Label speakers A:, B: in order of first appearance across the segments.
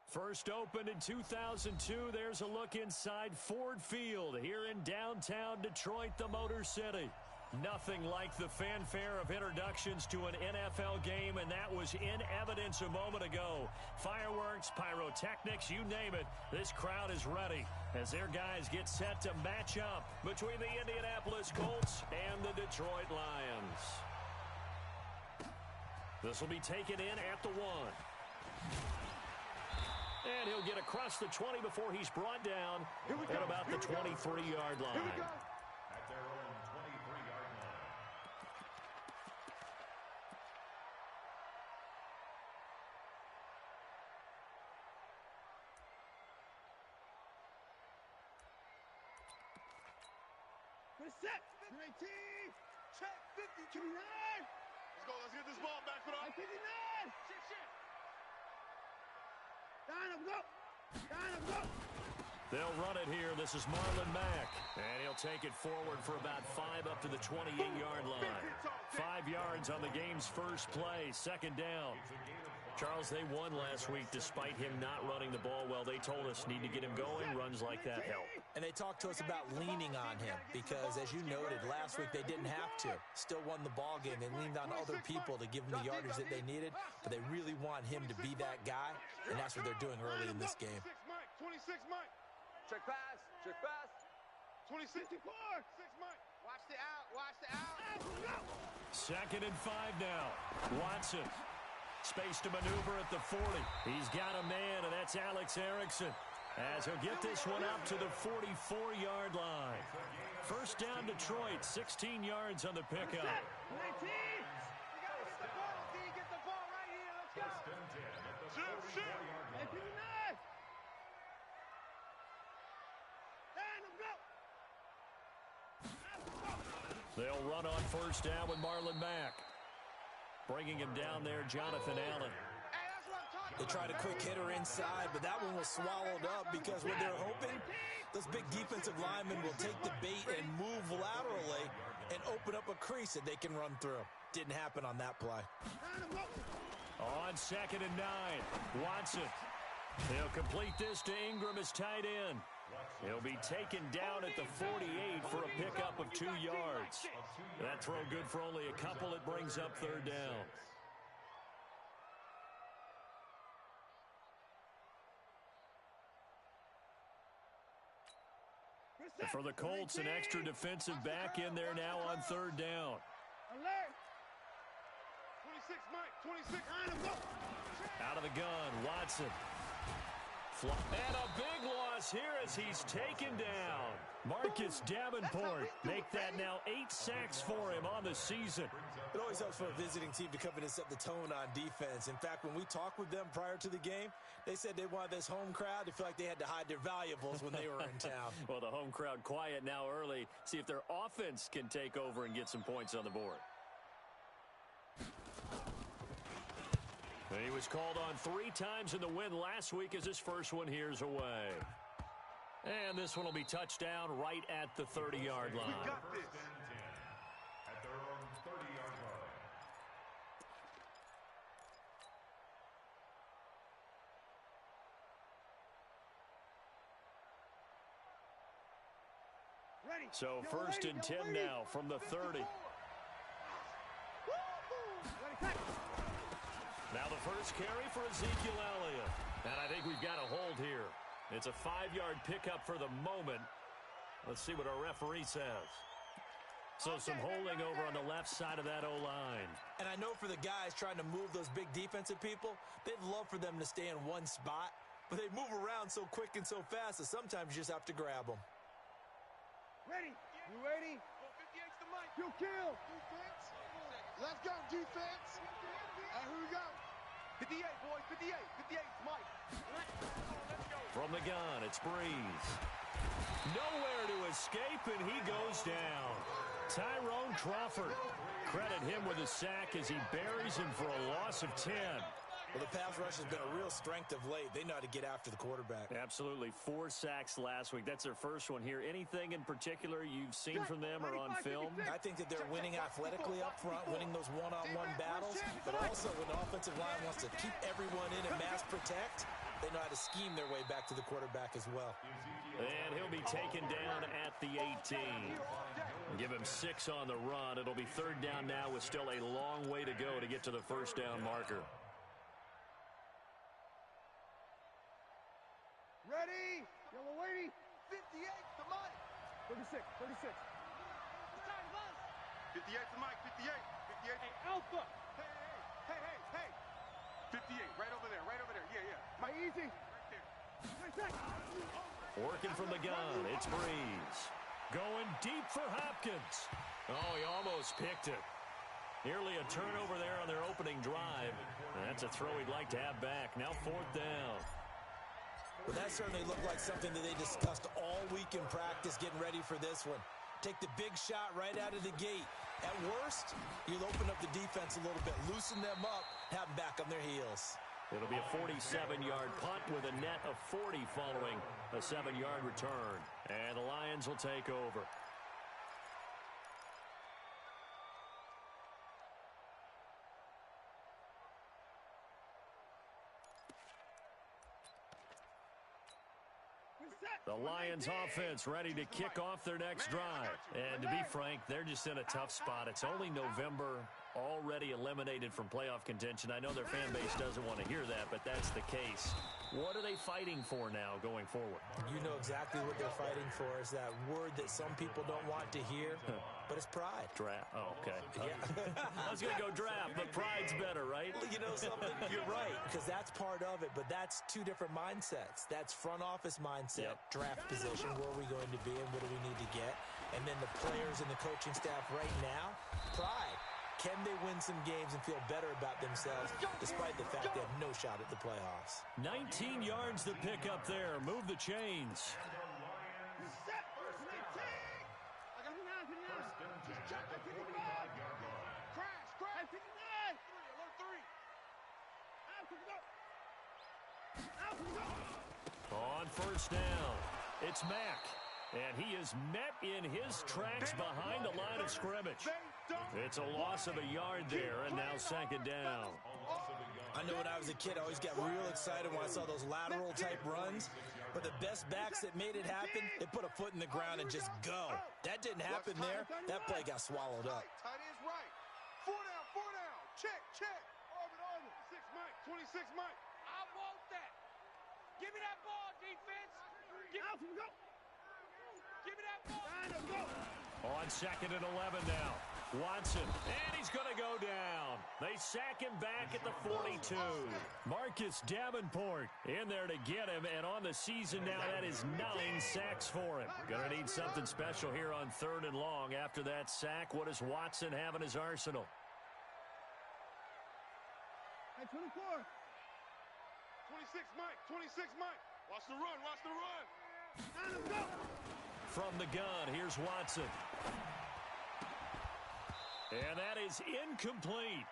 A: First opened in 2002, there's a look inside Ford Field here in downtown Detroit, the Motor City. Nothing like the fanfare of introductions to an NFL game, and that was in evidence a moment ago. Fireworks, pyrotechnics, you name it, this crowd is ready as their guys get set to match up between the Indianapolis Colts and the Detroit Lions. This will be taken in at the 1. And he'll get across the 20 before he's brought down at about the 23-yard line.
B: Here we go. At their own 23-yard line.
C: We're set. 19. Check. 50. 29.
D: Let's go. Let's get this ball back for us.
C: 59. Shit. Down him, go.
A: They'll run it here. This is Marlon Mack. And he'll take it forward for about 5 up to the 28-yard line. 5 yards on the game's first play. Second down. Charles, they won last week despite him not running the ball well. They told us need to get him going. Runs like that help.
E: And they talked to us about leaning on him because, as you noted, last week they didn't have to. Still won the ball game. They leaned on other people to give them the yardage that they needed, but they really want him to be that guy, and that's what they're doing early in this game.
D: 26 Mike.
C: Check pass.
D: 26
C: 54.
D: 6 Mike.
C: Watch the out.
A: Second and 5 now. Watson. Space to maneuver at the 40. He's got a man, and that's Alex Erickson, as he'll get this one up to the 44-yard line. First down, Detroit, 16 yards on the pickup.
C: 19. You got to get the ball, D. Get the ball right here. Let's go.
B: First and 10 at the 44-yard line.
C: 59.
A: They'll run on first down with Marlon Mack. Bringing him down there, Jonathan Allen.
E: They tried a quick hitter inside, but that one was swallowed up because what they're hoping, those big defensive linemen will take the bait and move laterally and open up a crease that they can run through. Didn't happen on that play.
A: On second and 9, Watson. He'll complete this to Ingram as tight end. He'll be taken down at the 48 for a pickup of 2 yards. That throw good for only a couple. It brings up third down. And for the Colts, an extra defensive back in there now on third down.
C: Alert.
D: 26 Mike. 26.
A: Out of the gun, Watson. And a big loss here as he's taken down. Marcus Davenport make that now 8 sacks for him on the season.
E: It always helps for a visiting team to come in and set the tone on defense. In fact, when we talked with them prior to the game, they said they wanted this home crowd to feel like they had to hide their valuables when they were in town.
A: Well, the home crowd quiet now early. See if their offense can take over and get some points on the board. He was called on 3 times in the win last week as his first one here's away. And this one will be touchdown right at the 30-yard line.
D: We got this.
B: At their own 30-yard line.
C: Ready.
A: So first and 10 now from the 30. Now the first carry for Ezekiel Elliott. And I think we've got a hold here. It's a 5-yard pickup for the moment. Let's see what our referee says. So some holding over on the left side of that O-line.
E: And I know for the guys trying to move those big defensive people, they'd love for them to stay in one spot. But they move around so quick and so fast that sometimes you just have to grab them.
C: Ready. You ready?
D: 58's the Mike.
C: You kill.
D: Defense. Let's go, defense. And here we go. 58, boys. 58. 58's Mike. Let's go.
A: From the gun, it's Breeze. Nowhere to escape, and he goes down. Tyrone Crawford. Credit him with a sack as he buries him for a loss of 10.
E: Well, the pass rush has been a real strength of late. They know how to get after the quarterback.
A: Absolutely. 4 sacks last week. That's their first one here. Anything in particular you've seen from them or on film?
E: I think that they're winning athletically up front, winning those one-on-one battles, but also when the offensive line wants to keep everyone in and mass protect, they know how to scheme their way back to the quarterback as well.
A: And he'll be taken down at the 18. Give him 6 on the run. It'll be 3rd down now with still a long way to go to get to the first down marker.
D: Ready? Yellow lady. 58 to Mike. 36, 36. 58 to Mike, 58. 58. Hey, Alpha. Hey. 58, right over there. Yeah. Mike, easy. Right there.
A: Working from the gun, it's Breeze. Going deep for Hopkins. Oh, he almost picked it. Nearly a turnover there on their opening drive. That's a throw he'd like to have back. Now 4th down.
E: Well, that certainly looked like something that they discussed all week in practice getting ready for this one. Take the big shot right out of the gate. At worst, you'll open up the defense a little bit, loosen them up, have them back on their heels.
A: It'll be a 47-yard punt with a net of 40 following a 7-yard return. And the Lions will take over. The Lions offense ready to kick off their next drive. And to be frank, they're just in a tough spot. It's only November, already eliminated from playoff contention. I know their fan base doesn't want to hear that, but that's the case. What are they fighting for now going forward?
E: You know exactly what they're fighting for. Is that word that some people don't want to hear, but it's pride.
A: Draft. Oh, okay.
E: Yeah.
A: I was going to go draft, but pride's better, right?
E: You know something? You're right, because that's part of it, but that's 2 different mindsets. That's front office mindset, draft position, where are we going to be and what do we need to get? And then the players and the coaching staff right now, pride. Can they win some games and feel better about themselves despite the fact they have no shot at the playoffs?
A: 19 yards to pick up there. Move the chains. On 1st down, it's Mack. And he is met in his tracks behind the line of scrimmage. It's a loss of a yard there, and now 2nd down.
E: I know when I was a kid, I always got real excited when I saw those lateral-type runs. But the best backs that made it happen, they put a foot in the ground and just go. That didn't happen there. That play got swallowed up.
D: Tight end's right. 4 down. Check. Orbit. 6 Mike, 26 Mike.
C: I want that. Give me that ball, defense. Give me that ball.
A: On 2nd and 11 now. Watson, and he's going to go down. They sack him back at the 42. Marcus Davenport in there to get him, and on the season now, that is 9 sacks for him. Going to need something special here on 3rd and long. After that sack, what does Watson have in his arsenal?
D: Hey, 24. 26 Mike. Watch the run. Let's go.
A: From the gun, here's Watson. And that is incomplete.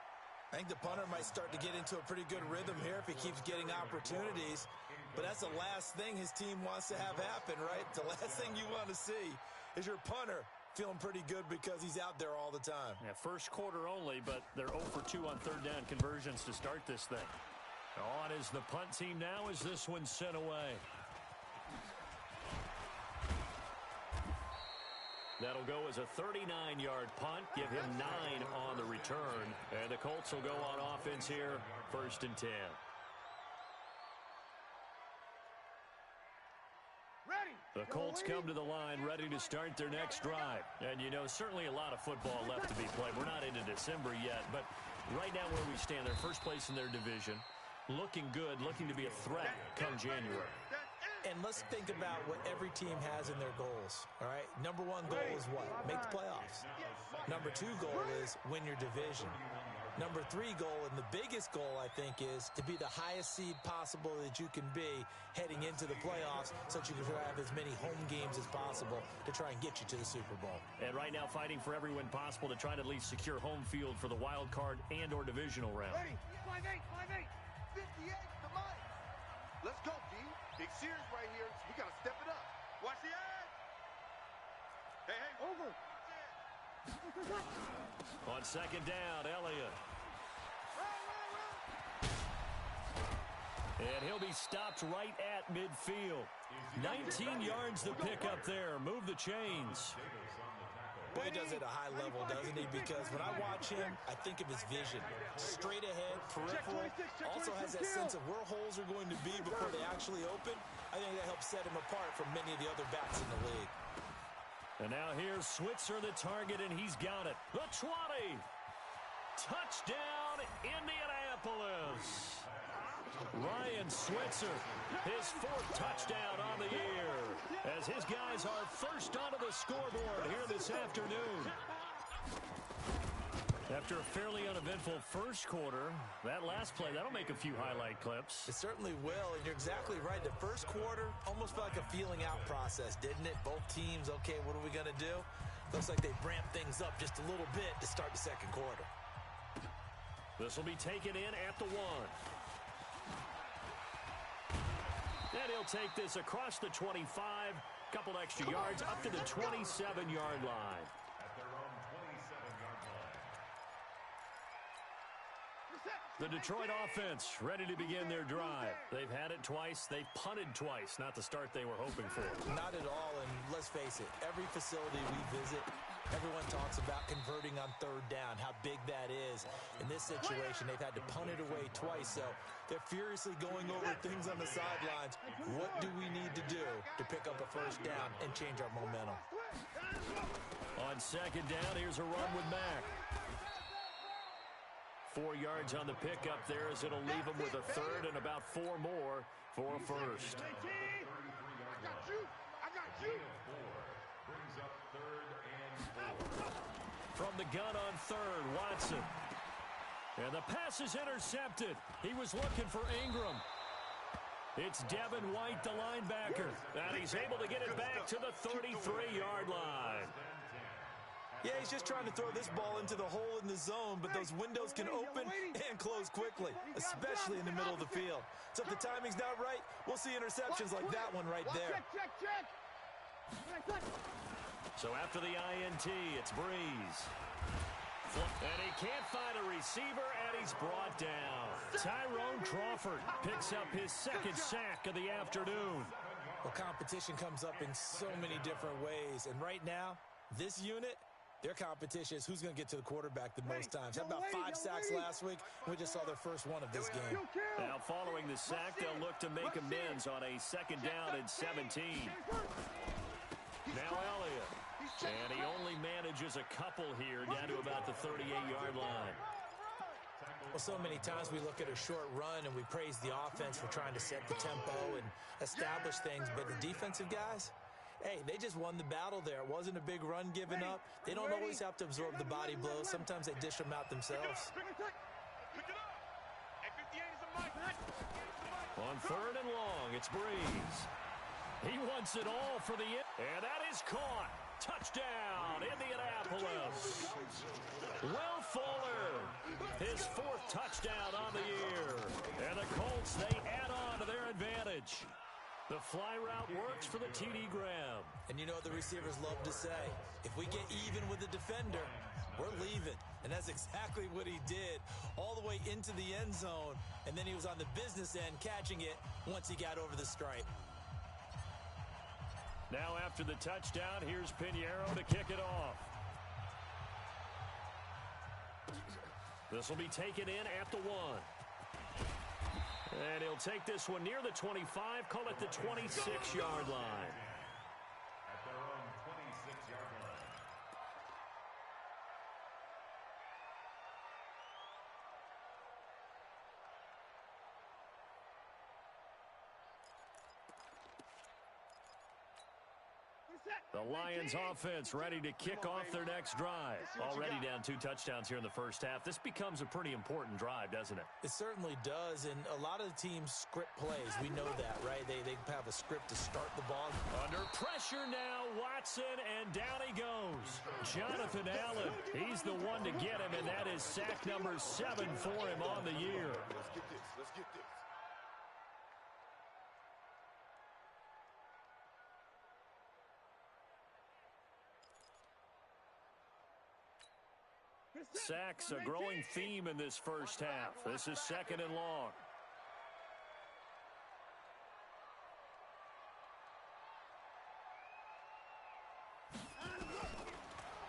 E: I think the punter might start to get into a pretty good rhythm here if he keeps getting opportunities. But that's the last thing his team wants to have happen, right? The last thing you want to see is your punter feeling pretty good because he's out there all the time.
A: Yeah, first quarter only, but they're 0 for 2 on 3rd down conversions to start this thing. On is the punt team now as this one's sent away. That'll go as a 39-yard punt. Give him 9 on the return. And the Colts will go on offense here, 1st and 10. The Colts come to the line ready to start their next drive. And, you know, certainly a lot of football left to be played. We're not into December yet, but right now where we stand, they're first place in their division. Looking good, looking to be a threat come January.
E: And let's think about what every team has in their goals, all right? Number 1 goal is what? Make the playoffs. Number 2 goal is win your division. Number 3 goal, and the biggest goal, I think, is to be the highest seed possible that you can be heading into the playoffs so that you can have as many home games as possible to try and get you to the Super Bowl.
A: And right now fighting for every win possible to try to at least secure home field for the wild card and or divisional round.
D: Ready? 5-8. 58 to Mike. Let's go, D. Big series right here. We got to step it up. Watch the edge. Hey. Over.
A: On 2nd down, Elliott. And he'll be stopped right at midfield. 19 yards to pick up there. Move the chains.
E: Boy, he does it at a high level, doesn't he? Because when I watch him, I think of his vision. Straight ahead, peripheral. Also has that sense of where holes are going to be before they actually open. I think that helps set him apart from many of the other backs in the league.
A: And now here's Switzer, the target, and he's got it. The 20. Touchdown, Indianapolis. Ryan Switzer, his 4th touchdown on the year, as his guys are first onto the scoreboard here this afternoon. After a fairly uneventful first quarter, that last play, that'll make a few highlight clips.
E: It certainly will, and you're exactly right. The first quarter almost felt like a feeling out process, didn't it? Both teams, okay, what are we going to do? Looks like they ramped things up just a little bit to start the second quarter.
A: This will be taken in at the 1. And he'll take this across the 25, couple extra yards up to the 27-yard line.
B: At their own 27-yard line.
A: The Detroit offense ready to begin their drive. They've had it twice. They've punted twice. Not the start they were hoping for.
E: Not at all, and let's face it, every facility we visit, everyone talks about converting on 3rd down, how big that is. In this situation, they've had to punt it away twice, so they're furiously going over things on the sidelines. What do we need to do to pick up a 1st down and change our momentum?
A: On 2nd down, here's a run with Mack. 4 yards on the pickup there as it'll leave him with a 3rd and about 4 more for a 1st.
C: I got you.
B: Brings up 3rd and 4.
A: From the gun on 3rd, Watson. And the pass is intercepted. He was looking for Ingram. It's Devin White, the linebacker. And he's able to get it back to the 33-yard line.
E: Yeah, he's just trying to throw this ball into the hole in the zone, but those windows can open and close quickly, especially in the middle of the field. So if the timing's not right, we'll see interceptions like that one right there.
A: So after the INT, it's Breeze. And he can't find a receiver, and he's brought down. Tyrone Crawford picks up his 2nd sack of the afternoon.
E: Well, competition comes up in so many different ways, and right now, this unit, their competition is who's going to get to the quarterback the most times. How about 5 sacks last week? We just saw their first one of this game.
A: Now, following the sack, they'll look to make amends on a 2nd down and 17. Now Elliott. And he only manages a couple here down to about the 38-yard line.
E: Well, so many times we look at a short run and we praise the offense for trying to set the tempo and establish things, but the defensive guys, hey, they just won the battle there. It wasn't a big run given up. They don't always have to absorb the body blows. Sometimes they dish them out themselves.
A: On 3rd and long, it's Breeze. He wants it all for the end, and that is caught. Touchdown, Indianapolis. Will Fuller, his 4th touchdown on the year. And the Colts, they add on to their advantage. The fly route works for the TD Graham.
E: And you know what the receivers love to say? If we get even with the defender, we're leaving. And that's exactly what he did, all the way into the end zone. And then he was on the business end catching it once he got over the stripe.
A: Now after the touchdown, here's Pinheiro to kick it off. This will be taken in at the 1. And he'll take this one near the 25, call it the 26-yard line.
B: At their own 26-yard line.
A: The Lions offense ready to kick off their next drive. Already down 2 touchdowns here in the first half. This becomes a pretty important drive, doesn't it?
E: It certainly does, and a lot of the teams script plays. We know that, right? They have a script to start the ball.
A: Under pressure now, Watson, and down he goes. Jonathan Allen, he's the one to get him, and that is sack number 7 for him on the year.
D: Let's get this. Let's get this.
A: Sacks, a growing theme in this first half. This is 2nd and long.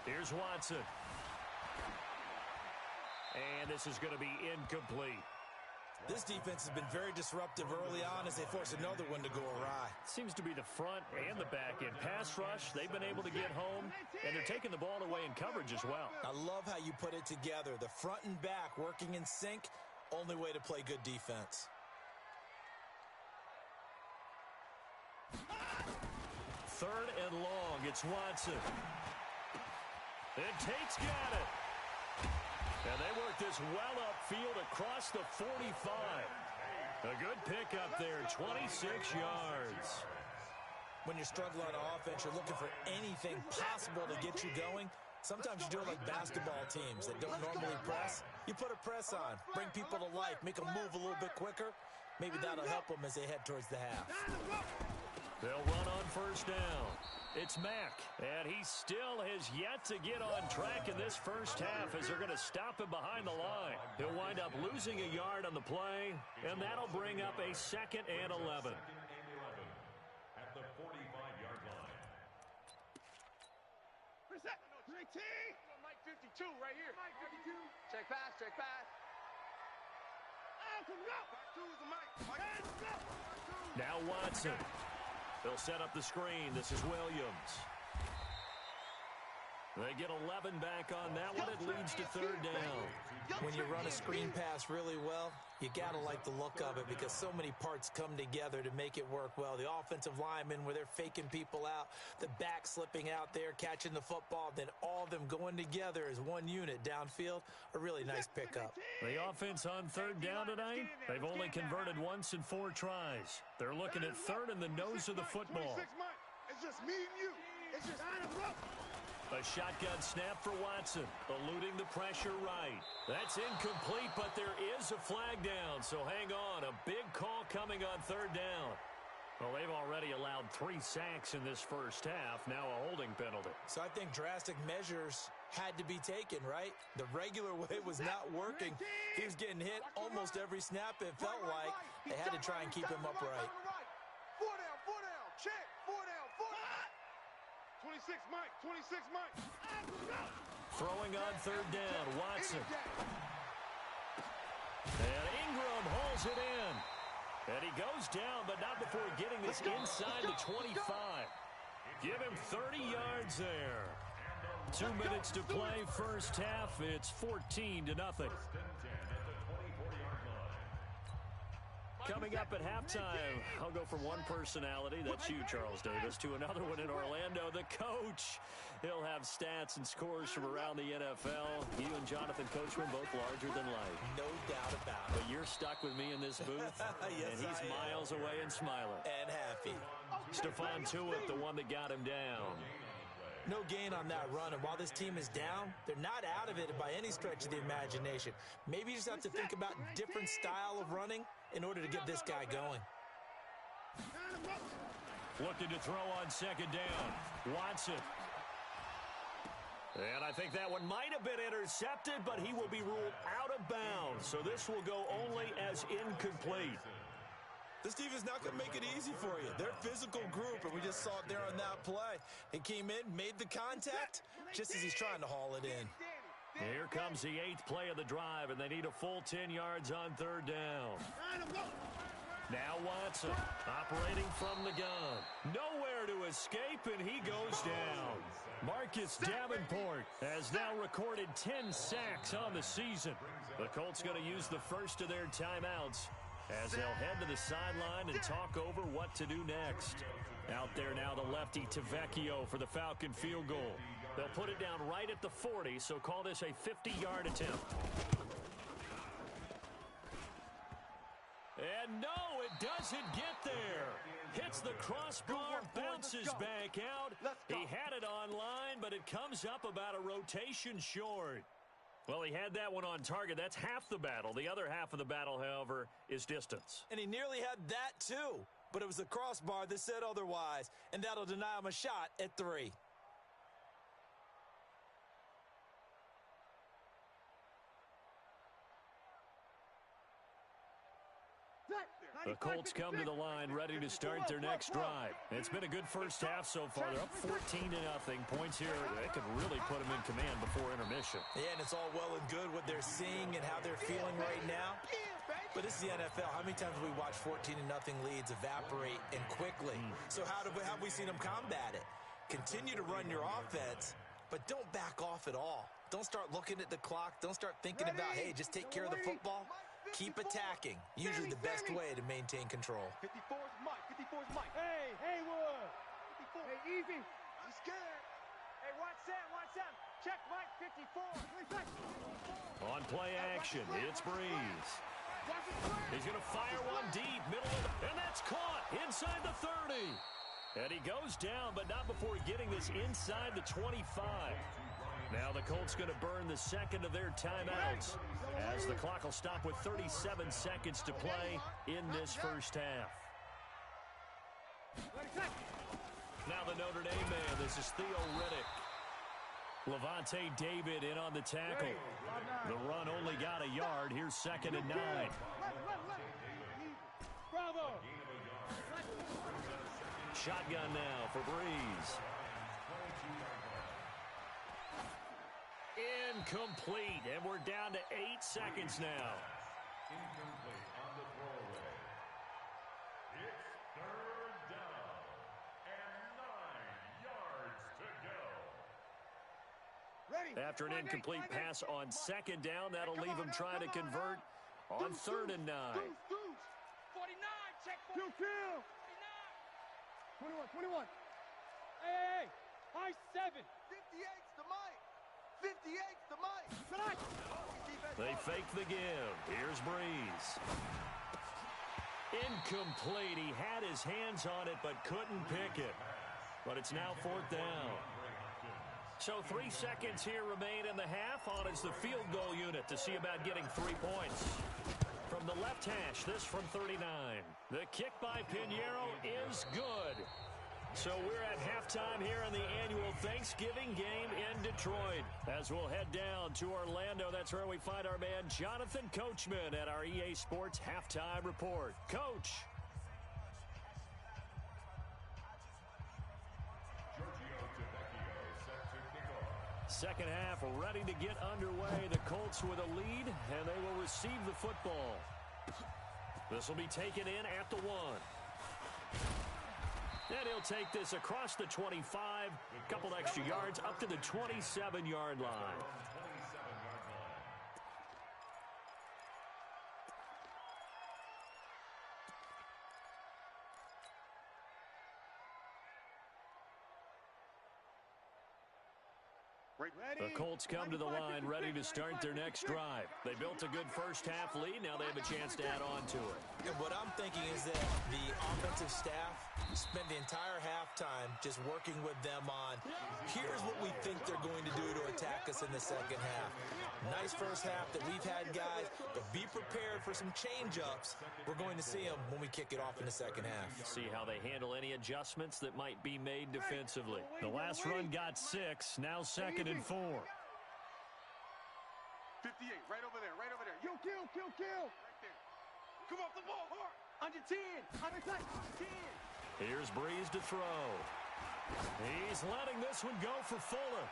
A: Here's Watson. And this is going to be incomplete.
E: This defense has been very disruptive early on as they force another one to go awry.
A: Seems to be the front and the back end. Pass rush, they've been able to get home, and they're taking the ball away in coverage as well.
E: I love how you put it together. The front and back working in sync, only way to play good defense.
A: Third and long, it's Watson. And Tate's got it. And they work this well upfield across the 45. A good pickup there, 26 yards.
E: When you're struggling on offense, you're looking for anything possible to get you going. Sometimes you do it like basketball teams that don't normally press. You put a press on, bring people to life, make them move a little bit quicker. Maybe that'll help them as they head towards the half.
A: They'll run on first down. It's Mack, and he still has yet to get on track in this first half as they're going to stop him behind the line. He'll wind up losing a yard on the play, and that'll bring up a 2nd and 11.
B: At the 45-yard line.
C: Reset. Mike 52 right here. Mike 52. Check pass, check pass.
A: Now Watson. They'll set up the screen. This is Williams. They get 11 back on that one. It leads to third down.
E: When you run a screen pass really well, you got to like the look of it because so many parts come together to make it work well. The offensive linemen where they're faking people out, the back slipping out there, catching the football, then all of them going together as one unit downfield. A really nice pickup.
A: The offense on third down tonight, they've only converted once in 4 tries. They're looking at third in the nose of the football.
C: It's just me and you. It's just
A: A shotgun snap for Watson, eluding the pressure right. That's incomplete, but there is a flag down, so hang on. A big call coming on third down. Well, they've already allowed 3 sacks in this first half, now a holding penalty.
E: So I think drastic measures had to be taken, right? The regular way was not working. He was getting hit almost every snap, it felt like. They had to try and keep him upright.
D: 4 down, check, 4 down, 26 Mike, 26 Mike.
A: Throwing on third down, Watson. And Ingram hauls it in. And he goes down, but not before getting this inside the 25. Give him 30 yards there. 2 minutes to play first half. It's 14-0. Coming up at halftime, I'll go from one personality, that's you, Charles Davis, to another one in Orlando, the coach. He'll have stats and scores from around the NFL. You and Jonathan Coachman both larger than life.
E: No doubt about it.
A: But you're stuck with me in this booth,
E: yes,
A: and he's miles away and smiling.
E: And happy.
A: Stephon Tuitt, the one that got him down.
E: No gain on that run, and while this team is down, they're not out of it by any stretch of the imagination. Maybe you just have to think about different style of running in order to get this guy going.
A: Looking to throw on second down. Watson. And I think that one might have been intercepted, but he will be ruled out of bounds. So this will go only as incomplete.
E: This defense not going to make it easy for you. They're a physical group, and we just saw it there on that play. He came in, made the contact, just as he's trying to haul it in.
A: Here comes the 8th play of the drive, and they need a full 10 yards on third down. Now Watson, operating from the gun. Nowhere to escape, and he goes down. Marcus Davenport has now recorded 10 sacks on the season. The Colts going to use the first of their timeouts as they'll head to the sideline and talk over what to do next. Out there now, the lefty Tavecchio for the Falcon field goal. They'll put it down right at the 40, so call this a 50-yard attempt. And no, it doesn't get there. Hits the crossbar, bounces back out. He had it online, but it comes up about a rotation short. Well, he had that one on target. That's half the battle. The other half of the battle, however, is distance.
E: And he nearly had that, too. But it was the crossbar that said otherwise, and that'll deny him a shot at 3.
A: The Colts come to the line ready to start their next drive. It's been a good first half so far. They're up 14-0. Points here, they could really put them in command before intermission.
E: Yeah, and it's all well and good what they're seeing and how they're feeling right now. But this is the NFL. How many times have we watched 14-0 leads evaporate and quickly? So how have we seen them combat it? Continue to run your offense, but don't back off at all. Don't start looking at the clock. Don't start thinking about, hey, just take care of the football. Keep attacking. Usually the best way to maintain control.
D: 54's Mike. 54's Mike.
C: Hey, Haywood.
D: 54.
C: Hey, easy.
D: He's scared.
C: Hey, watch that, watch that. Check Mike, 54.
A: On play action, it's Breeze. He's going to fire one deep, middle of the, and that's caught inside the 30. And he goes down, but not before getting this inside the 25. Now the Colts going to burn the second of their timeouts as the clock will stop with 37 seconds to play in this first half. Now the Notre Dame man, this is Theo Riddick. Levante David in on the tackle. The run only got a yard. Here's 2nd and 9.
C: Bravo.
A: Shotgun now for Breeze. Incomplete, and we're down to 8 seconds now.
B: Incomplete on the throwaway. It's 3rd down and 9 yards to go.
C: Ready.
A: After an incomplete pass on 2nd down, that'll leave him trying to convert on 3rd and 9.
C: 49, check 49. 21. Hey, high 7.
D: 58's the Mike. 58's the Mike.
A: They fake the give. Here's Breeze. Incomplete. He had his hands on it but couldn't pick it. But it's now 4th down. So 3 seconds here remain in the half. On is the field goal unit to see about getting 3 points. From the left hash, this from 39. The kick by Pinheiro is good. So we're at halftime here in the annual Thanksgiving game in Detroit. As we'll head down to Orlando, that's where we find our man Jonathan Coachman at our EA Sports Halftime Report. Coach. Second half ready to get underway. The Colts with a lead, and they will receive the football. This will be taken in at the 1. And he'll take this across the 25, a couple extra yards, up to the 27-yard line. The Colts come to the line ready to start their next drive. They built a good first half lead. Now they have a chance to add on to it.
E: And what I'm thinking is that the offensive staff spent the entire halftime just working with them on, here's what we think they're going to do to attack us in the second half. Nice first half that we've had, guys, but be prepared for some change-ups. We're going to see them when we kick it off in the second half.
A: See how they handle any adjustments that might be made defensively. The last run got 6, now 2nd and 4.
D: 58, right over there.
C: Kill.
D: Right there. Come off the ball hard. Under 10. Under 10.
A: Here's Breeze to throw. He's letting this one go for Fuller.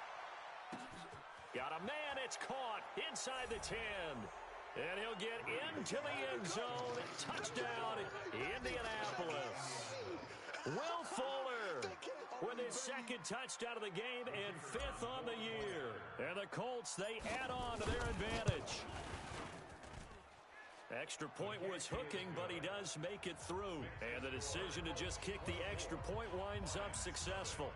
A: Got a man, it's caught inside the 10. And he'll get into the end zone. Touchdown, Indianapolis. Will Fuller with his 2nd touchdown of the game and 5th on the year. And the Colts, they add on to their advantage. Extra point was hooking, but he does make it through. And the decision to just kick the extra point winds up successful.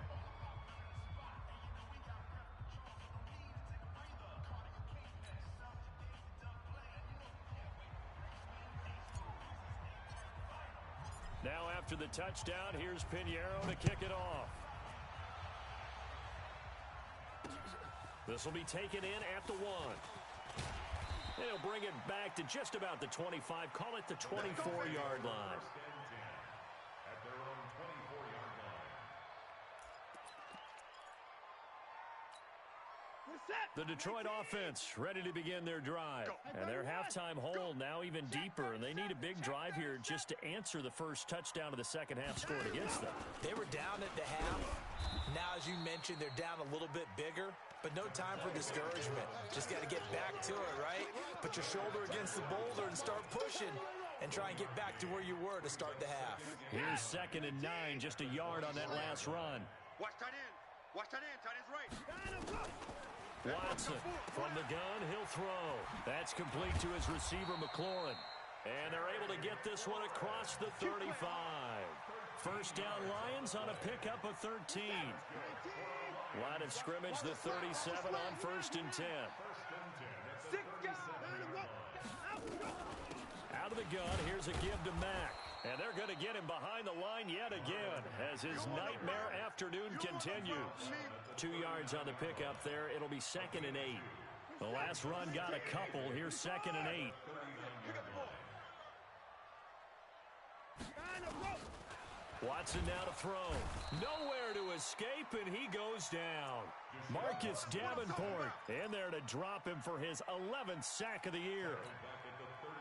A: Now after the touchdown, here's Pinheiro to kick it off. This will be taken in at the 1. They'll bring it back to just about the 25. Call it the 24-yard line.
B: At their own 24-yard line.
A: The Detroit offense ready to begin their drive. And their halftime hole now even deeper, and they need a big drive here just to answer the first touchdown of the second half scored against them.
E: They were down at the half. Now, as you mentioned, they're down a little bit bigger, but no time for discouragement. Just got to get back to it, right? Put your shoulder against the boulder and start pushing and try and get back to where you were to start the half.
A: Here's 2nd and 9, just a yard on that last run.
D: Watch tight end. Watch tight end. Tight end's right.
A: Watson from the gun, he'll throw. That's complete to his receiver, McLaurin. And they're able to get this one across the 35. First down, Lions on a pickup of 13. Line of scrimmage, the 37 on 1st and 10. Out of the gun, here's a give to Mack. And they're going to get him behind the line yet again as his nightmare afternoon continues. 2 yards on the pickup there. It'll be 2nd and 8. The last run got a couple. Here's 2nd and 8. Watson now to throw. Nowhere to escape, and he goes down. Marcus Davenport in there to drop him for his 11th sack of the year.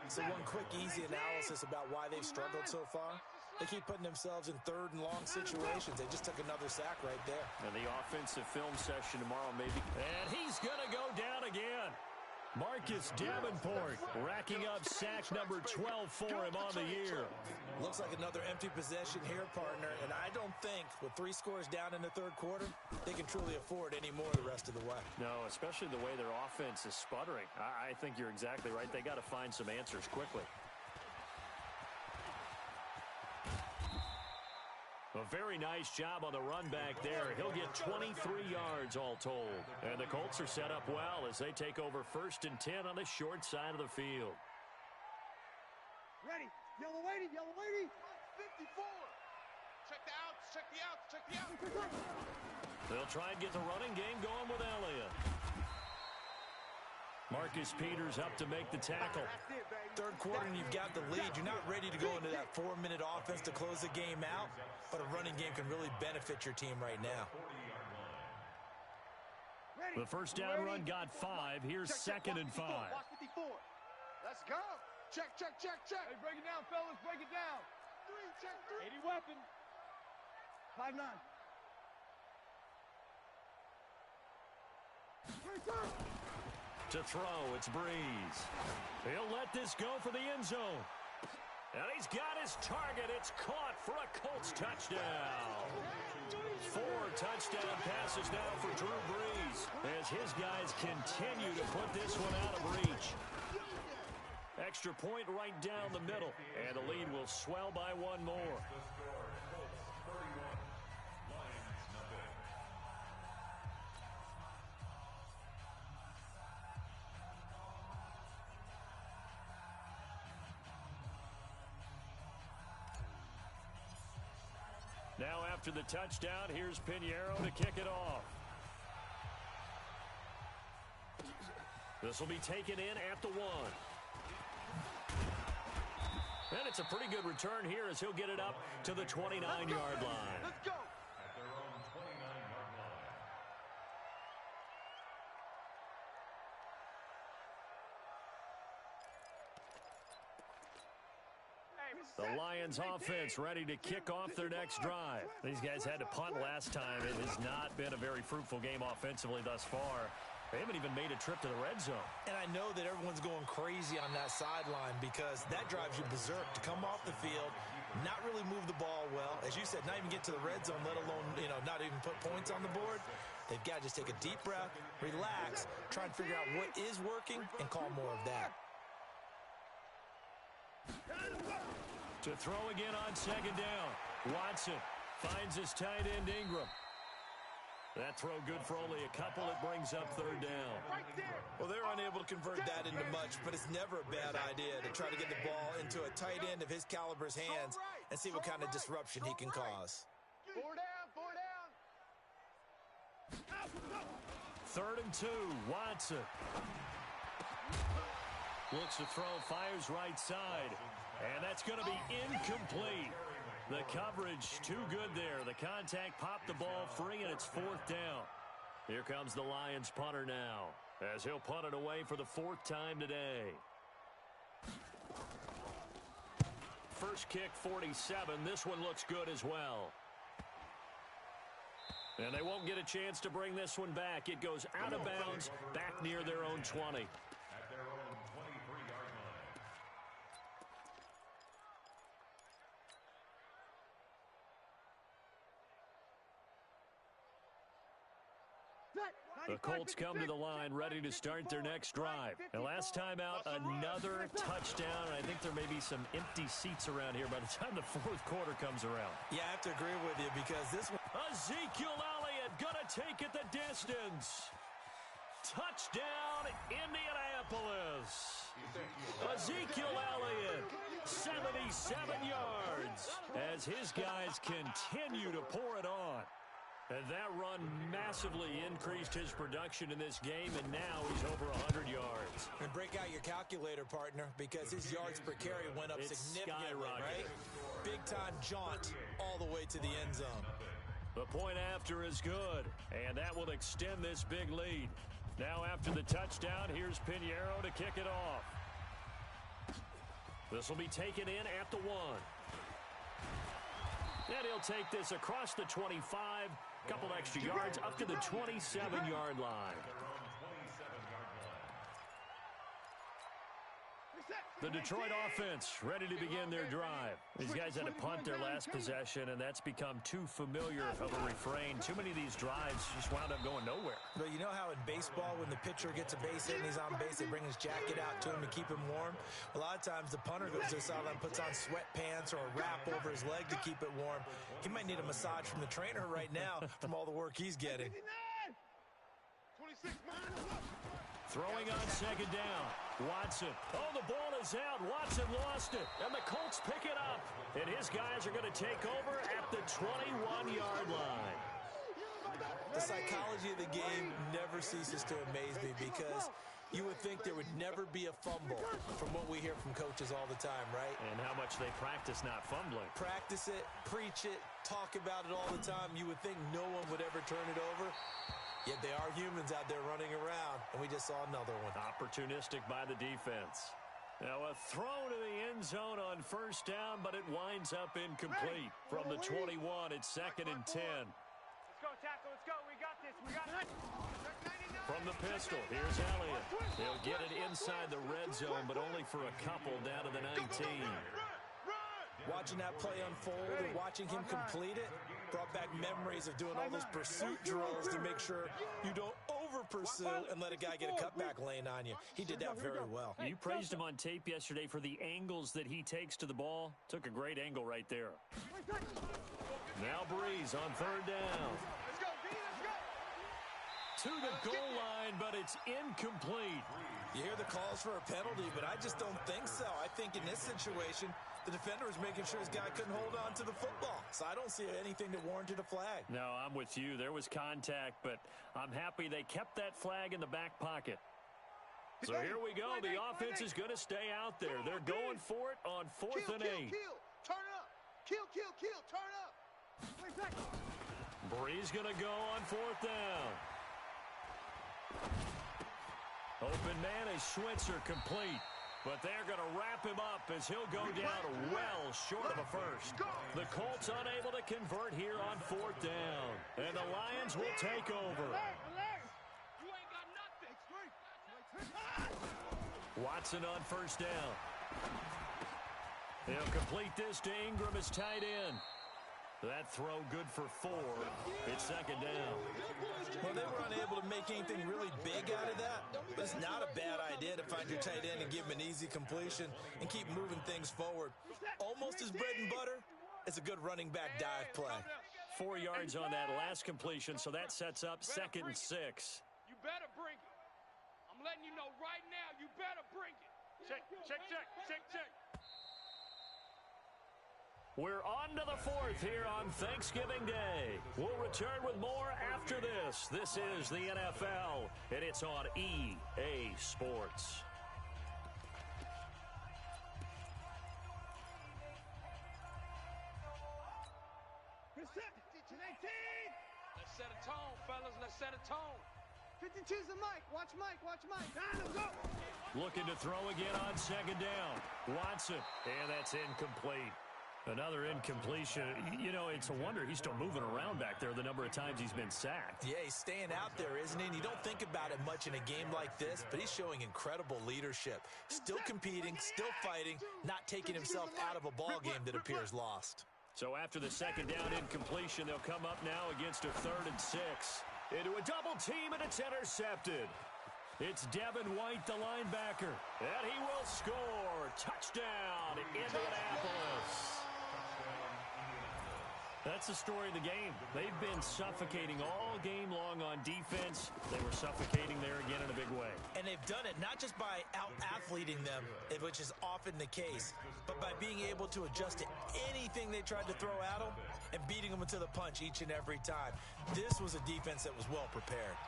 E: So one quick, easy analysis about why they've struggled so far. They keep putting themselves in 3rd and long situations. They just took another sack right there.
A: And the offensive film session tomorrow, maybe. And he's going to go down again. Marcus Davenport racking up sack number 12 for him on the year.
E: Looks like another empty possession here, partner. And I don't think with 3 scores down in the 3rd quarter, they can truly afford any more the rest of the way.
A: No, especially the way their offense is sputtering. I think you're exactly right. They got to find some answers quickly. A very nice job on the run back there. He'll get 23 yards all told. And the Colts are set up well as they take over 1st and 10 on the short side of the field.
C: Ready. Yellow lady, yellow lady.
D: 54. Check the outs, check the outs, check the outs.
A: They'll try and get the running game going with Elliott. Marcus Peters up to make the tackle.
E: 3rd quarter and you've got the lead. You're not ready to go into that 4-minute offense to close the game out, but a running game can really benefit your team right now.
A: The first down run got 5. Here's 2nd and 5.
D: Watch 54. Let's go. Check, check, check, check.
C: Hey, break it down, fellas. Break it down.
D: 3, check 3.
C: 80 weapon. 5-9.
A: To throw, it's Breeze. He'll let this go for the end zone. And he's got his target. It's caught for a Colts touchdown. 4 touchdown passes now for Drew Brees as his guys continue to put this one out of reach. Extra point right down the middle, and the lead will swell by 1 more. Now after the touchdown, here's Pinheiro to kick it off. This will be taken in at the 1. And it's a pretty good return here as he'll get it up to the 29-yard line.
D: Let's go.
B: At their own 29-yard line.
A: The Lions offense ready to kick off their next drive. These guys had to punt last time. It has not been a very fruitful game offensively thus far. They haven't even made a trip to the red zone.
E: And I know that everyone's going crazy on that sideline because that drives you berserk to come off the field, not really move the ball well. As you said, not even get to the red zone, let alone, not even put points on the board. They've got to just take a deep breath, relax, try and figure out what is working, and call more of that.
A: To throw again on 2nd down. Watson finds his tight end Ingram. That throw good for only a couple. It brings up 3rd down.
E: Well, they're unable to convert that into much, but it's never a bad idea to try to get the ball into a tight end of his caliber's hands and see what kind of disruption he can cause.
D: 4 down, 4 down.
A: 3rd and 2, Watson. Looks to throw, fires right side. And that's going to be incomplete. The coverage too good there. The contact popped the ball free, and it's 4th down. Here comes the Lions punter now, as he'll punt it away for the 4th time today. First kick, 47. This one looks good as well. And they won't get a chance to bring this one back. It goes out of bounds, back near their own 20.
B: At their own 23-yard line.
A: The Colts come to the line ready to start their next drive. And last time out, another touchdown. I think there may be some empty seats around here by the time the 4th quarter comes around.
E: Yeah, I have to agree with you because this one...
A: Ezekiel Elliott gonna take it the distance. Touchdown, Indianapolis. Ezekiel Elliott, 77 yards, as his guys continue to pour it on. And that run massively increased his production in this game, and now he's over 100 yards.
E: And break out your calculator, partner, because his yards per carry went up significantly, right? Big-time jaunt all the way to the end zone.
A: The point after is good, and that will extend this big lead. Now after the touchdown, here's Pinheiro to kick it off. This will be taken in at the 1. And he'll take this across the 25, couple extra yards up to the 27-yard line. The Detroit offense ready to begin their drive. These guys had to punt their last possession, and that's become too familiar of a refrain. Too many of these drives just wound up going nowhere.
E: But you know how in baseball, when the pitcher gets a base hit and he's on base, they bring his jacket out to him to keep him warm? A lot of times the punter goes to the sideline, puts on sweatpants or a wrap over his leg to keep it warm. He might need a massage from the trainer right now from all the work he's getting.
C: 26 miles.
A: Throwing on second down. Watson. Oh, the ball is out. Watson lost it. And the Colts pick it up. And his guys are going to take over at the 21-yard line.
E: The psychology of the game never ceases to amaze me because you would think there would never be a fumble from what we hear from coaches all the time, right?
A: And how much they practice not fumbling.
E: Practice it, preach it, talk about it all the time. You would think no one would ever turn it over. Yet they are humans out there running around, and we just saw another one.
A: Opportunistic by the defense. Now a throw to the end zone on first down, but it winds up incomplete. From the 21, it's 2nd and 10.
C: Let's go, tackle. Let's go. We got this. We got it.
A: From the pistol, here's Elliott. He'll get it inside the red zone, but only for a couple down to the 19.
E: Watching that play unfold and watching him complete it brought back memories of doing all those pursuit drills to make sure you don't over-pursue and let a guy get a cutback lane on you. He did that very well.
A: You praised him on tape yesterday for the angles that he takes to the ball. Took a great angle right there. Now Breeze on 3rd down.
C: Let's go, B. Let's go.
A: To the goal line, but it's incomplete.
E: You hear the calls for a penalty, but I just don't think so. I think in this situation, the defender was making sure his guy couldn't hold on to the football. So I don't see anything that warranted a flag.
A: No, I'm with you. There was contact, but I'm happy they kept that flag in the back pocket. So here we go. The offense is going to stay out there. They're going for it on 4th and 8.
D: Kill. Turn up. Kill. Turn up.
A: Breeze going to go on 4th down. Open man is Schweitzer complete. But they're going to wrap him up as he'll go down well short of a first. The Colts unable to convert here on 4th down. And the Lions will take over.
C: You ain't got nothing.
A: Watson on first down. He'll complete this to Ingram as tight end. That throw good for 4. It's 2nd down.
E: Well, they were unable to make anything really big out of that, but it's not a bad idea to find your tight end and give him an easy completion and keep moving things forward. Almost as bread and butter as a good running back dive play.
A: 4 yards on that last completion, so that sets up 2nd and 6.
C: You better bring it. I'm letting you know right now, you better bring it. Check.
A: We're on to the 4th here on Thanksgiving Day. We'll return with more after this. This is the NFL, and it's on EA Sports.
C: Let's set a tone, fellas. Let's set set a tone.
F: 52's the Mike. Watch Mike. Watch Mike. Time to go.
A: Looking to throw again on second down. Watson. And that's incomplete. Another incompletion. You know, it's a wonder he's still moving around back there the number of times he's been sacked.
E: Yeah, he's staying out there, isn't he? And you don't think about it much in a game like this, but he's showing incredible leadership. Still competing, still fighting, not taking himself out of a ball game that appears lost.
A: So after the second down incompletion, they'll come up now against a 3rd and 6. Into a double team, and it's intercepted. It's Devin White, the linebacker. And he will score. Touchdown, Indianapolis. That's the story of the game. They've been suffocating all game long on defense. They were suffocating there again in a big way.
E: And they've done it not just by out-athleting them, which is often the case, but by being able to adjust to anything they tried to throw at them and beating them to the punch each and every time. This was a defense that was well prepared.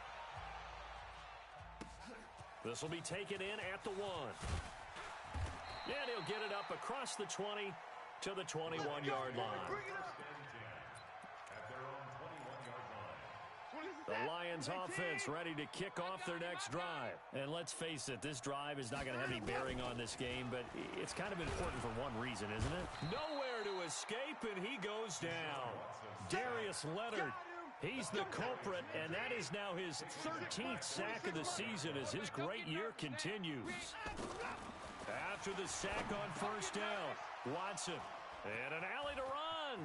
A: This will be taken in at the 1. And he'll get it up across the 20 to the 21-yard line. The Lions offense ready to kick off their next drive. And let's face it, this drive is not going to have any bearing on this game, but it's kind of important for one reason, isn't it? Nowhere to escape, and he goes down. Darius Leonard, he's the culprit, and that is now his 13th sack of the season as his great year continues. After the sack on first down, Watson, and an alley to run.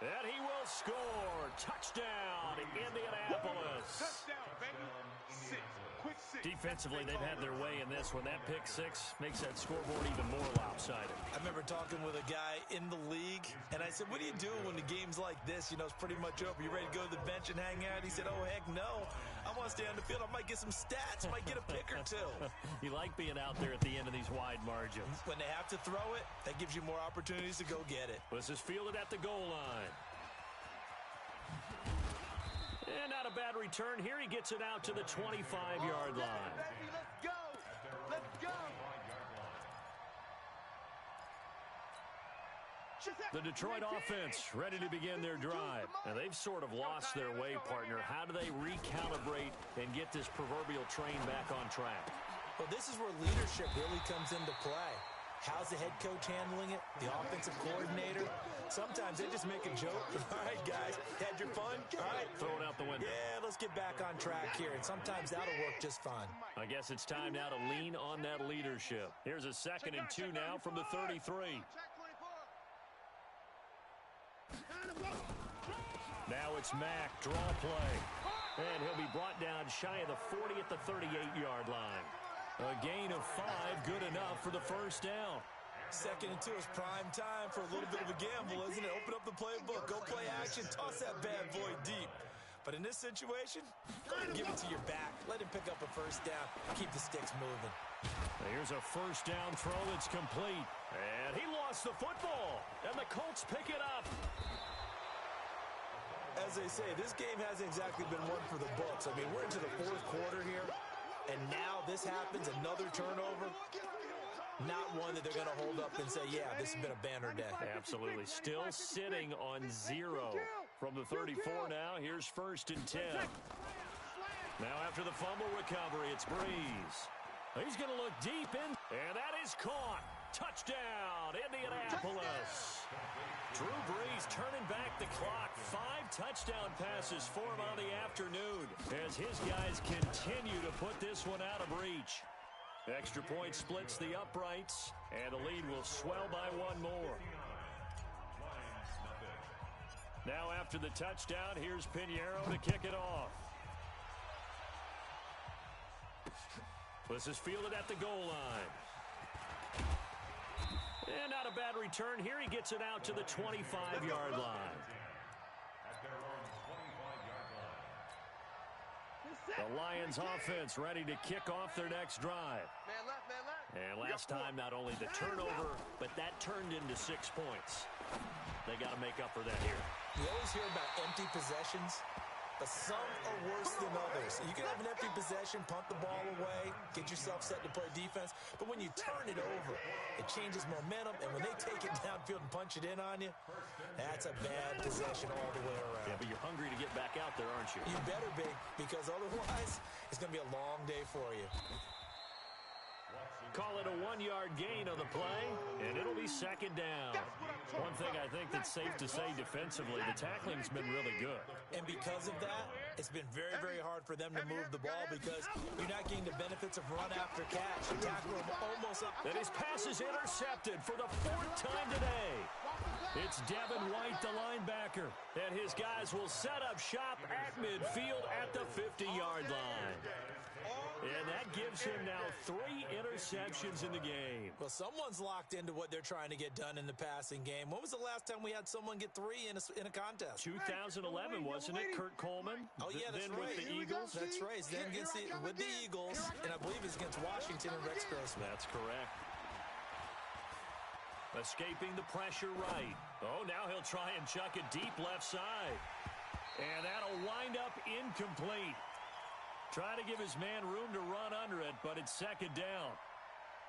A: And he will score. Touchdown, Indianapolis.
C: Touchdown, baby. 6. Quick 6.
A: Defensively, they've had their way in this one. That pick 6 makes that scoreboard even more lopsided.
E: I remember talking with a guy in the league, and I said, what do you do when the game's like this? You know, it's pretty much over. You ready to go to the bench and hang out? He said, oh, heck no. I want to stay on the field. I might get some stats. I might get a pick or two.
A: You like being out there at the end of these wide margins.
E: When they have to throw it, that gives you more opportunities to go get it.
A: This is fielded at the goal line. And not a bad return. Here he gets it out to the 25-yard line.
D: Baby, let's go. Let's go.
A: The Detroit offense ready to begin their drive. And they've sort of lost their way, partner. How do they recalibrate and get this proverbial train back on track?
E: Well, this is where leadership really comes into play. How's the head coach handling it? The offensive coordinator? Sometimes they just make a joke. All right, guys, had your fun? All right.
A: Throw it out the window.
E: Yeah, let's get back on track here. And sometimes that'll work just fine.
A: I guess it's time now to lean on that leadership. Here's a 2nd and 2 now from the 33. Now it's Mack, draw play. And he'll be brought down shy of the 40 at the 38-yard line. A gain of 5, good enough for the first down.
E: 2nd and 2 is prime time for a little bit of a gamble, isn't it? Open up the playbook, go play action, toss that bad boy deep. But in this situation, go ahead and give it to your back. Let him pick up a first down. Keep the sticks moving.
A: Here's a first down throw that's complete. And he lost the football. And the Colts pick it up.
E: As they say, this game hasn't exactly been one for the books. I mean, we're into the 4th quarter here. And now this happens, another turnover. Not one that they're going to hold up and say, yeah, this has been a banner day.
A: Absolutely. Still sitting on 0 from the 34 now. Here's 1st and 10. Now after the fumble recovery, it's Breeze. He's going to look deep in, and that is caught. Touchdown, Indianapolis. Drew Brees turning back the clock. 5 touchdown passes for him on the afternoon as his guys continue to put this one out of reach. Extra point splits the uprights, and the lead will swell by 1 more. Now after the touchdown, here's Pinheiro to kick it off. This is fielded at the goal line. And not a bad return. Here he gets it out to the 25-yard line. The Lions offense ready to kick off their next drive.
D: Man left, man left.
A: And last time, not only the turnover, but that turned into 6 points. They got to make up for that here.
E: You always hear about empty possessions. but some are worse than others. You can have an empty possession, punt the ball away, get yourself set to play defense, but when you turn it over, it changes momentum, and when they take it downfield and punch it in on you, that's a bad possession all the way around.
A: Yeah, but you're hungry to get back out there, aren't you?
E: You better be, because otherwise, it's going to be a long day for you.
A: Call it a 1-yard gain on the play, and it'll be second down. One thing I think that's safe to say defensively, the tackling's been really good.
E: And because of that, it's been very, very hard for them to move the ball because you're not getting the benefits of run after catch. You tackle them almost up.
A: And his pass is intercepted for the 4th time today. It's Devin White, the linebacker, and his guys will set up shop at midfield at the 50-yard line. And that gives him now 3 interceptions in the game.
E: Well, someone's locked into what they're trying to get done in the passing game. When was the last time we had someone get 3 in a contest?
A: 2011, wasn't it? Kurt Coleman.
E: Oh, yeah, that's
A: then
E: right.
A: with the Eagles.
E: That's right. Then with the Eagles, and I believe it's against Washington and Rex Grossman.
A: That's correct. Escaping the pressure right. Oh, now he'll try and chuck it deep left side. And that'll wind up incomplete. Try to give his man room to run under it, but it's second down.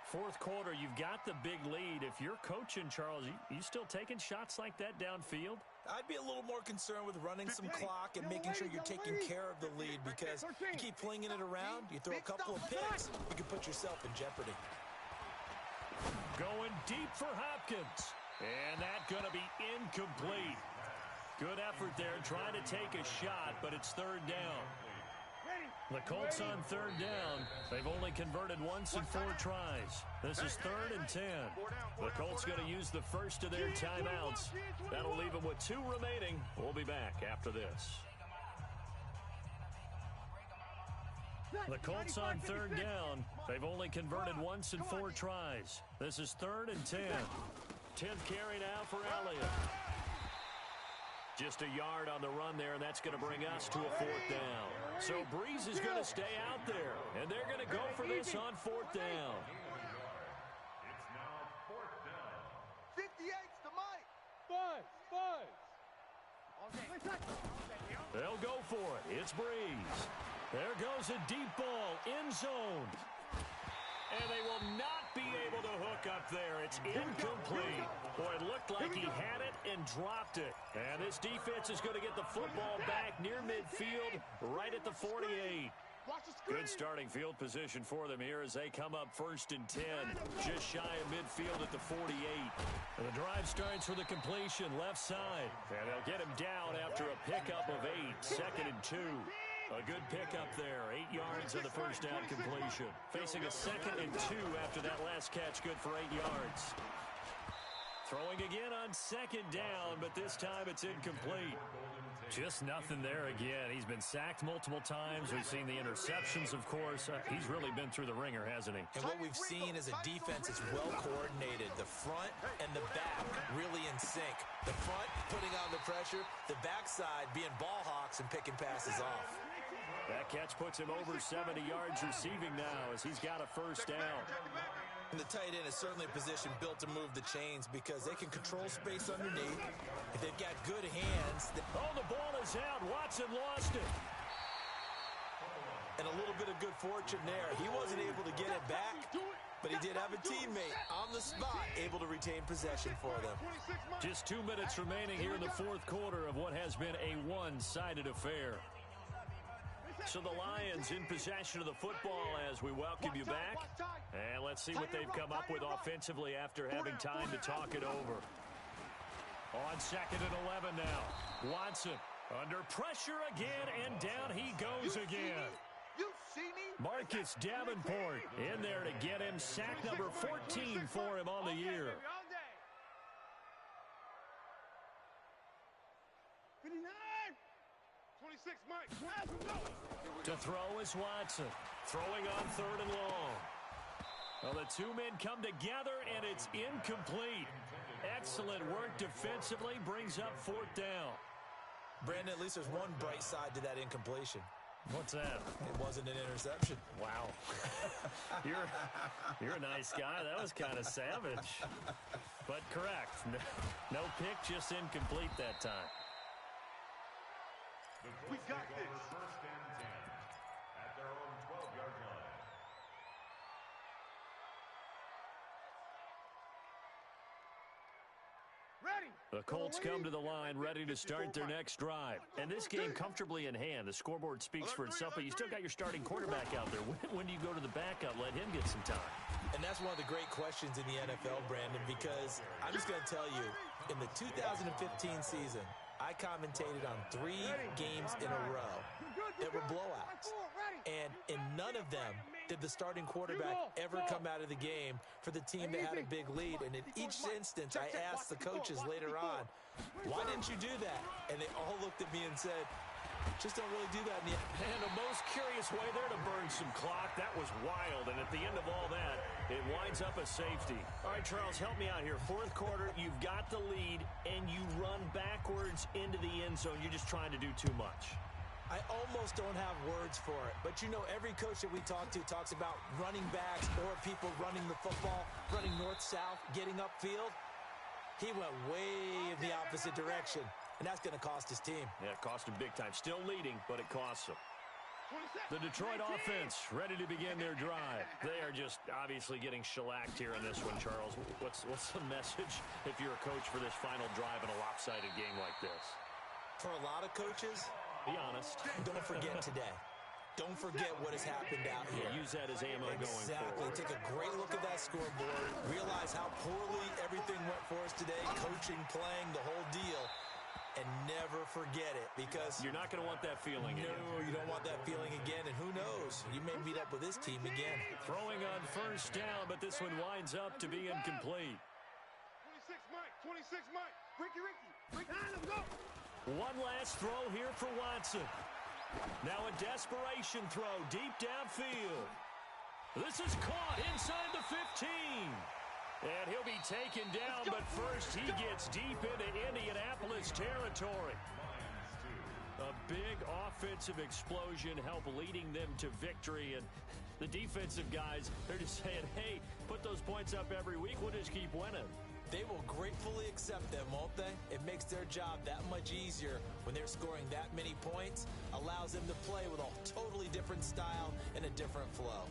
A: 4th quarter, you've got the big lead. If you're coaching, Charles, you still taking shots like that downfield?
E: I'd be a little more concerned with running some clock and making sure you're taking care of the lead, because you keep flinging it around, you throw a couple of picks, you can put yourself in jeopardy.
A: Going deep for Hopkins. And that's going to be incomplete. Good effort there trying to take a shot, but it's 3rd down. The Colts on 3rd down. They've only converted once in 4 tries. This is 3rd and 10. The Colts going to use the first of their timeouts. That'll leave them with 2 remaining. We'll be back after this. The Colts on 3rd down. They've only converted once in 4 tries. This is 3rd and 10. 10th carry now for Elliott. Just a yard on the run there, and that's going to bring us to a 4th down. So Breeze is going to stay out there, and they're going to go for this on 4th down.
B: It's now 4th down.
D: 58's the Mike.
A: They'll go for it. It's Breeze. There goes a deep ball, end zone. And they will not be able to hook up there. It's incomplete. Boy, it looked like he had it and dropped it. And this defense is going to get the football back near midfield, right at the 48. Good starting field position for them here as they come up 1st and 10, just shy of midfield at the 48. And the drive starts with a completion left side. And they'll get him down after a pickup of 8, 2nd and 2. A good pickup there, 8 yards on the first down completion. Facing a 2nd and 2 after that last catch, good for 8 yards. Throwing again on 2nd down, but this time it's incomplete. Just nothing there again. He's been sacked multiple times. We've seen the interceptions, of course. He's really been through the ringer, hasn't he?
E: And what we've seen is a defense that's well coordinated. The front and the back really in sync. The front putting on the pressure, the backside being ball hawks and picking passes off.
A: That catch puts him over 70 yards receiving now as he's got a first down.
E: And the tight end is certainly a position built to move the chains because they can control space underneath. If they've got good hands.
A: Oh, the ball is out. Watson lost it.
E: And a little bit of good fortune there. He wasn't able to get it back, but he did have a teammate on the spot able to retain possession for them.
A: Just 2 minutes remaining here in the 4th quarter of what has been a one-sided affair. So the Lions in possession of the football as we welcome you back. And let's see what they've come up with offensively after having time to talk it over. On 2nd and 11 now. Watson under pressure again, and down he goes again. Marcus Davenport in there to get him sack number 14 for him on the year. To throw is Watson. Throwing on 3rd and long. Well, the 2 men come together, and it's incomplete. Excellent work defensively brings up 4th down.
E: Brandon, at least there's one bright side to that incompletion.
A: What's that?
E: It wasn't an interception.
A: Wow. You're a nice guy. That was kind of savage. But correct. No pick, just incomplete that time.
D: We got this.
B: First and 10 at their own 12-yard line.
C: Ready.
A: The Colts come to the line ready to start their next drive. And this game comfortably in hand. The scoreboard speaks for itself, but you still got your starting quarterback out there. When do you go to the backup? Let him get some time.
E: And that's one of the great questions in the NFL, Brandon, because I'm just going to tell you, in the 2015 season, I commentated on 3 games in a row that were blowouts. And in none of them did the starting quarterback ever come out of the game for the team that had a big lead. And in each instance, I asked the coaches later on, why didn't you do that? And they all looked at me and said, just don't really do that.
A: And the most curious way there to burn some clock. That was wild. And at the end of all that, it winds up a safety. All right, Charles, help me out here. Fourth quarter, you've got the lead, and you run backwards into the end zone. You're just trying to do too much.
E: I almost don't have words for it. But, you know, every coach that we talk to talks about running backs or people running the football, running north-south, getting upfield. He went way in the opposite direction, and that's going to cost his team.
A: Yeah, it cost him big time. Still leading, but it costs him. The Detroit offense ready to begin their drive. They are just obviously getting shellacked here in this one, Charles. What's the message if you're a coach for this final drive in a lopsided game like this?
E: For a lot of coaches,
A: be honest.
E: Don't forget today. Don't forget what has happened out here.
A: Yeah, use that as ammo going forward.
E: Exactly. Take a great look at that scoreboard. Realize how poorly everything went for us today. Coaching, playing, the whole deal. And never forget it, because
A: you're not going to want that feeling again.
E: No, you don't want that feeling again, and who knows? You may meet up with this team again.
A: Throwing on first down, but this one winds up to be incomplete.
C: 26 Mike, 26 Mike. Ricky, let's go.
A: One last throw here for Watson. Now a desperation throw deep downfield. This is caught inside the 15. And he'll be taken down, but first he gets deep into Indianapolis territory. A big offensive explosion helped leading them to victory. And the defensive guys, they're just saying, hey, put those points up every week. We'll just keep winning.
E: They will gratefully accept them, won't they? It makes their job that much easier when they're scoring that many points. Allows them to play with a totally different style and a different flow.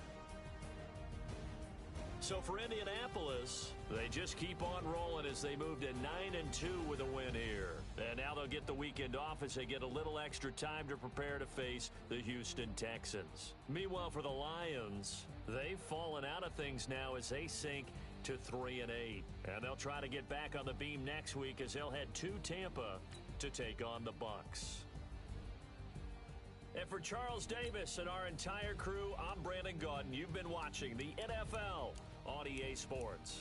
A: So for Indianapolis, they just keep on rolling as they move to 9-2 with a win here. And now they'll get the weekend off as they get a little extra time to prepare to face the Houston Texans. Meanwhile, for the Lions, they've fallen out of things now as they sink to 3-8. And they'll try to get back on the beam next week as they'll head to Tampa to take on the Bucs. And for Charles Davis and our entire crew, I'm Brandon Gaudin. You've been watching the NFL on EA Sports.